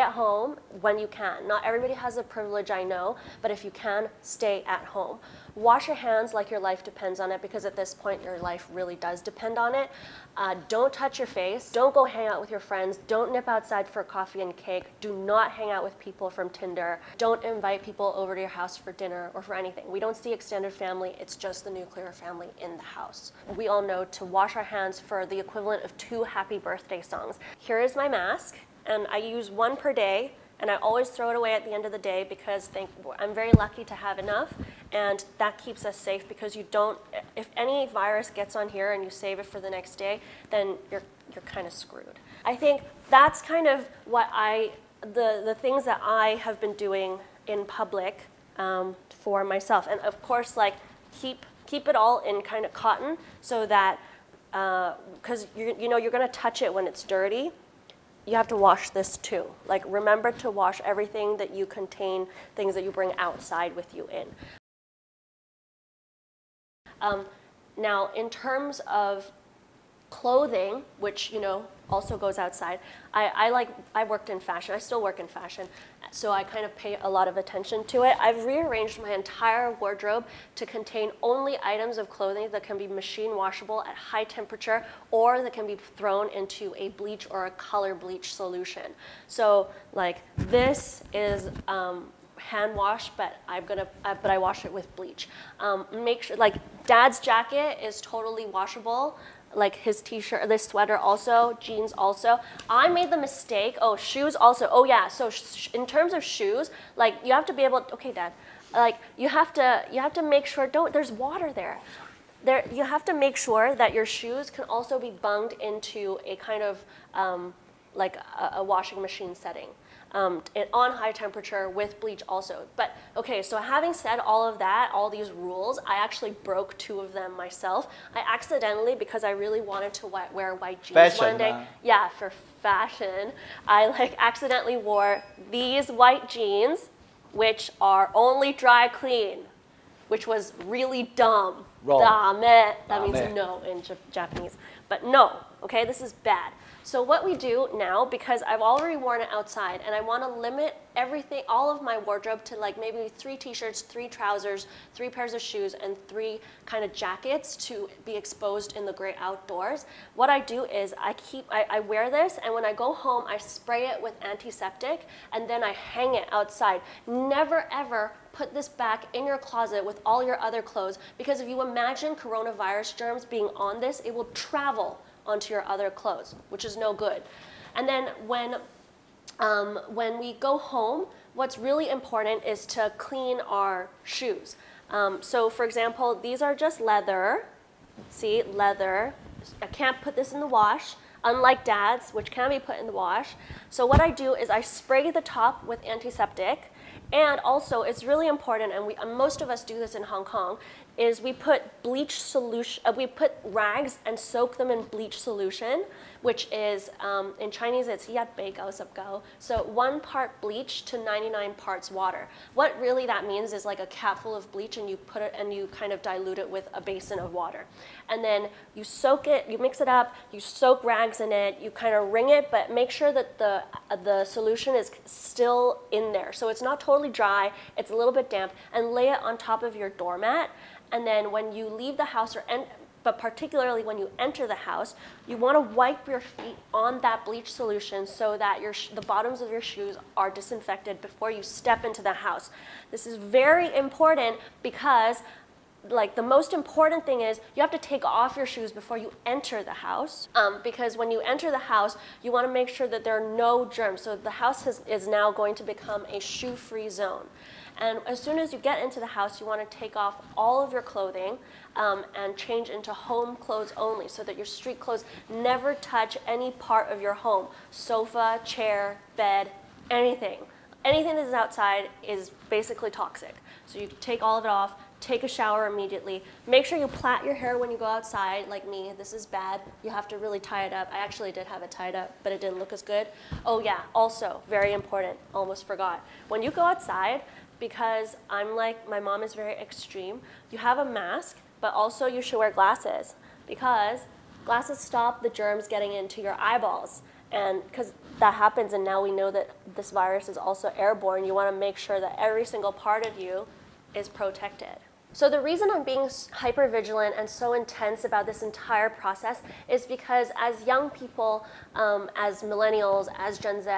at home when you can. Not everybody has the privilege, I know, but if you can, stay at home. Wash your hands like your life depends on it, because at this point your life really does depend on it. Don't touch your face. Don't go hang out with your friends. Don't nip outside for coffee and cake. Do not hang out with people from Tinder. Don't invite people over to your house for dinner or for anything. We don't see extended family. It's just the nuclear family in the house. We all know to wash our hands for the equivalent of 2 happy birthday songs. Here is my mask, and I use 1 per day. And I always throw it away at the end of the day, because I'm very lucky to have enough, and that keeps us safe, because you don't, if any virus gets on here and you save it for the next day, then you're kind of screwed. I think that's kind of what the things that I have been doing in public for myself. And of course, like, keep it all in kind of cotton, so that, because you know you're gonna touch it when it's dirty. You have to wash this too. Like, remember to wash everything that you contain, things that you bring outside with you in. Now, in terms of clothing, which, you know, also goes outside, I worked in fashion. I still work in fashion, so I kind of pay a lot of attention to it. I've rearranged my entire wardrobe to contain only items of clothing that can be machine washable at high temperature, or that can be thrown into a bleach or a color bleach solution. So, like, this is hand wash, but I wash it with bleach. Make sure, like, Dad's jacket is totally washable. Like his t-shirt, this sweater also, jeans also. I made the mistake, shoes also. Oh yeah, so in terms of shoes, like, you have to be able, okay, Dad, like, you have to make sure, there's water there. You have to make sure that your shoes can also be bunged into a kind of, like a washing machine setting. On high temperature with bleach also. But okay, so having said all of that, all these rules, I actually broke 2 of them myself. I accidentally, because I really wanted to wear white jeans one day. Yeah, for fashion. I like accidentally wore these white jeans, which are only dry clean, which was really dumb. Wrong. Dame. That means no in Japanese. But no, okay, this is bad. So what we do now, because I've already worn it outside, and I want to limit everything, all of my wardrobe, to like maybe 3 t-shirts, 3 trousers, 3 pairs of shoes, and 3 kind of jackets to be exposed in the great outdoors. What I do is I wear this, and when I go home, I spray it with antiseptic, and then I hang it outside. Never ever put this back in your closet with all your other clothes, because if you imagine coronavirus germs being on this, it will travel onto your other clothes, which is no good. And then when we go home, what's really important is to clean our shoes. So for example, these are just leather. See, leather. I can't put this in the wash, unlike Dad's, which can be put in the wash. So what I do is I spray the top with antiseptic. And also, it's really important, and most of us do this in Hong Kong, is we put bleach solution, we put rags and soak them in bleach solution, which is, in Chinese, it's yat bei gao sab gao. So 1 part bleach to 99 parts water. What really that means is like a cap full of bleach, and you put it, and you kind of dilute it with a basin of water. And then you soak it, you mix it up, you soak rags in it, you kind of wring it, but make sure that the solution is still in there. So it's not totally dry, it's a little bit damp, and lay it on top of your doormat. And then when you leave the house, but particularly when you enter the house, you want to wipe your feet on that bleach solution so that the bottoms of your shoes are disinfected before you step into the house. This is very important, because like the most important thing is you have to take off your shoes before you enter the house, because when you enter the house, you want to make sure that there are no germs. So the house is now going to become a shoe-free zone. And as soon as you get into the house, you want to take off all of your clothing and change into home clothes only, so that your street clothes never touch any part of your home. Sofa, chair, bed, anything. Anything that is outside is basically toxic. So you take all of it off, take a shower immediately. Make sure you plait your hair when you go outside, like me. This is bad. You have to really tie it up. I actually did have it tied up, but it didn't look as good. Oh yeah, also, very important, almost forgot. When you go outside, because my mom is very extreme, you have a mask, but also you should wear glasses, because glasses stop the germs getting into your eyeballs. And because that happens, and now we know that this virus is also airborne, you want to make sure that every single part of you is protected. So the reason I'm being hyper vigilant and so intense about this entire process is because as young people, as millennials, as Gen Z,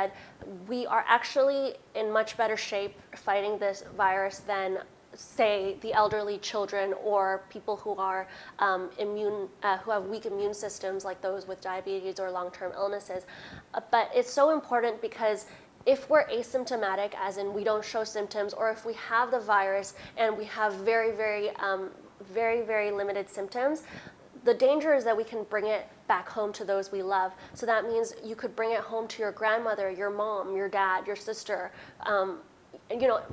we are actually in much better shape fighting this virus than, say, the elderly, children, or people who are who have weak immune systems, like those with diabetes or long-term illnesses. But it's so important because if we're asymptomatic, as in we don't show symptoms, or if we have the virus and we have very, very limited symptoms, the danger is that we can bring it back home to those we love. So that means you could bring it home to your grandmother, your mom, your dad, your sister,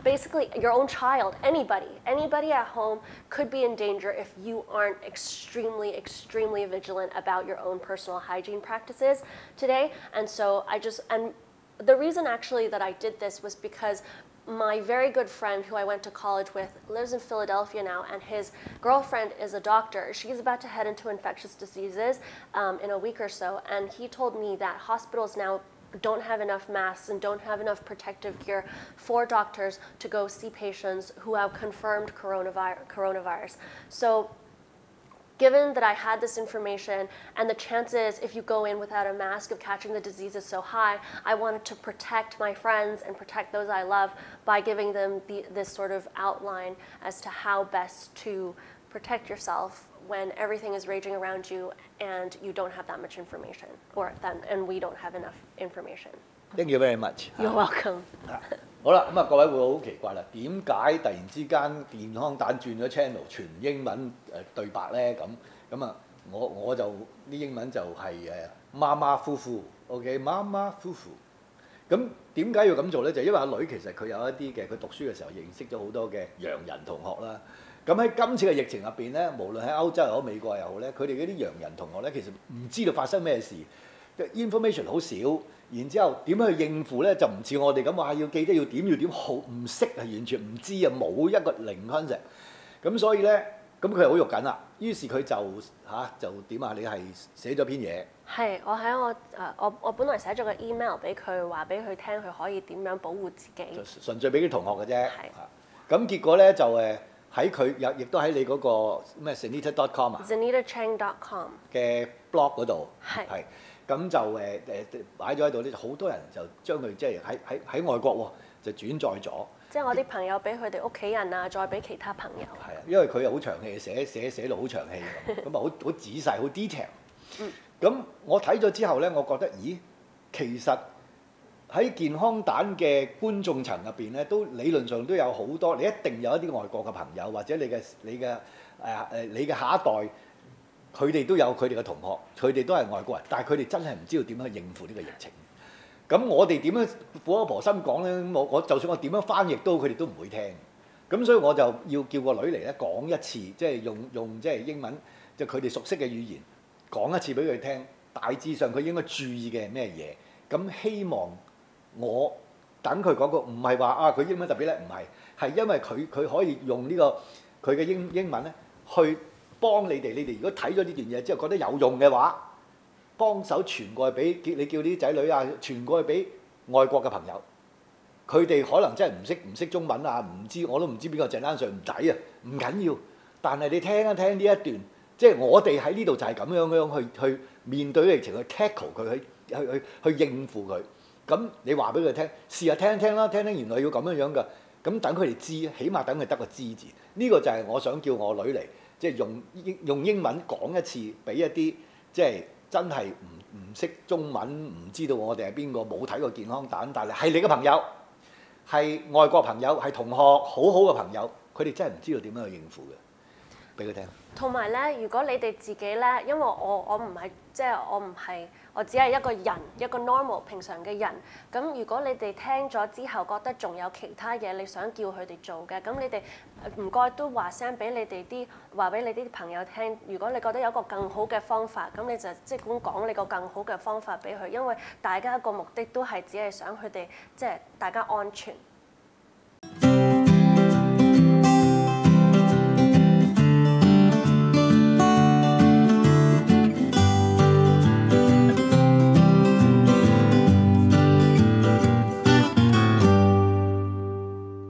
basically your own child, anybody at home could be in danger if you aren't extremely vigilant about your own personal hygiene practices today. And so the reason actually that I did this was because my very good friend who I went to college with lives in Philadelphia now, and his girlfriend is a doctor. She's about to head into infectious diseases in a week or so, and he told me that hospitals now don't have enough masks and don't have enough protective gear for doctors to go see patients who have confirmed coronavirus. So given that I had this information and the chances if you go in without a mask of catching the disease is so high, I wanted to protect my friends and protect those I love by giving them this sort of outline as to how best to protect yourself when everything is raging around you and you don't have that much information, and we don't have enough information. Thank you very much. You're welcome. 好啦，咁啊各位會好奇怪啦，點解突然之間健康蛋轉咗 channel 全英文對白咧？咁啊，我就啲英文就係媽媽夫婦 ，OK， 媽媽夫婦。咁點解要咁做咧？就因為阿女其實佢有一啲嘅，佢讀書嘅時候認識咗好多嘅洋人同學啦。咁喺今次嘅疫情入邊咧，無論喺歐洲又好美國又好咧，佢哋嗰啲洋人同學咧，其實唔知道發生咩事 ，information 好少。然之後點樣去應付咧，就唔似我哋咁話要記得要點好唔識啊，完全唔知啊，冇一個零 concept。咁所以咧，咁佢係好肉緊啦。於是佢就點啊？你係寫咗篇嘢。係，我本來寫咗個 email 俾佢，話俾佢聽佢可以點樣保護自己。純粹俾啲同學嘅啫。咁結果咧就喺佢亦都喺你嗰個咩 Zanita.com 啊 ，ZanitaChang.com 嘅 blog 嗰度。係。咁就擺咗喺度咧，好多人就將佢即係喺外國喎，就轉載咗。即係我啲朋友俾佢哋屋企人啊，再俾其他朋友。係啊，因為佢又好長氣，寫到好長氣咁啊好仔細，好 detail。咁我睇咗之後咧，我覺得咦，其實喺健康蛋嘅觀眾層入邊咧，都理論上都有好多，你一定有一啲外國嘅朋友，或者你嘅下一代。佢哋都有佢哋嘅同學，佢哋都係外國人，但係佢哋真係唔知道點樣應付呢個疫情。咁我哋點樣苦口婆心講咧？我就算我點樣翻譯佢哋都唔會聽。咁所以我就要叫個女嚟咧講一次，即係用即係英文，就佢哋熟悉嘅語言講一次俾佢聽。大致上佢應該注意嘅係咩嘢？咁希望我等佢講個唔係話啊佢英文特別叻，唔係，係因為佢可以用呢個佢嘅英文咧去。幫你哋如果睇咗呢段嘢之後覺得有用嘅話，幫手傳過去俾你叫啲仔女啊，傳過去俾外國嘅朋友，佢哋可能真係唔識中文啊，我都唔知邊個鄭丹瑞唔仔啊，唔緊要，但係你聽一聽呢一段，即係我哋喺呢度就係咁樣去面對疫情，去 tackle 佢，去應付佢。咁你話俾佢聽，試下聽聽啦，聽原來要咁樣㗎，咁等佢哋知，起碼等佢得個知字。呢個就係我想叫我女嚟。即係用英文講一次，俾一啲即係真係唔識中文，唔知道我哋係邊個，冇睇過健康蛋，但係你嘅朋友，係外國朋友，係同學，好好嘅朋友，佢哋真係唔知道點樣去應付嘅，俾佢聽。同埋咧，如果你哋自己咧，因為我唔係即係我只係一個人，一個 normal 平常嘅人。咁如果你哋聽咗之後覺得仲有其他嘢你想叫佢哋做嘅，咁你哋唔該都話聲俾你哋話俾你啲朋友聽。如果你覺得有一個更好嘅方法，咁你就即管講你個更好嘅方法俾佢，因為大家個目的都係只係想佢哋即係大家安全。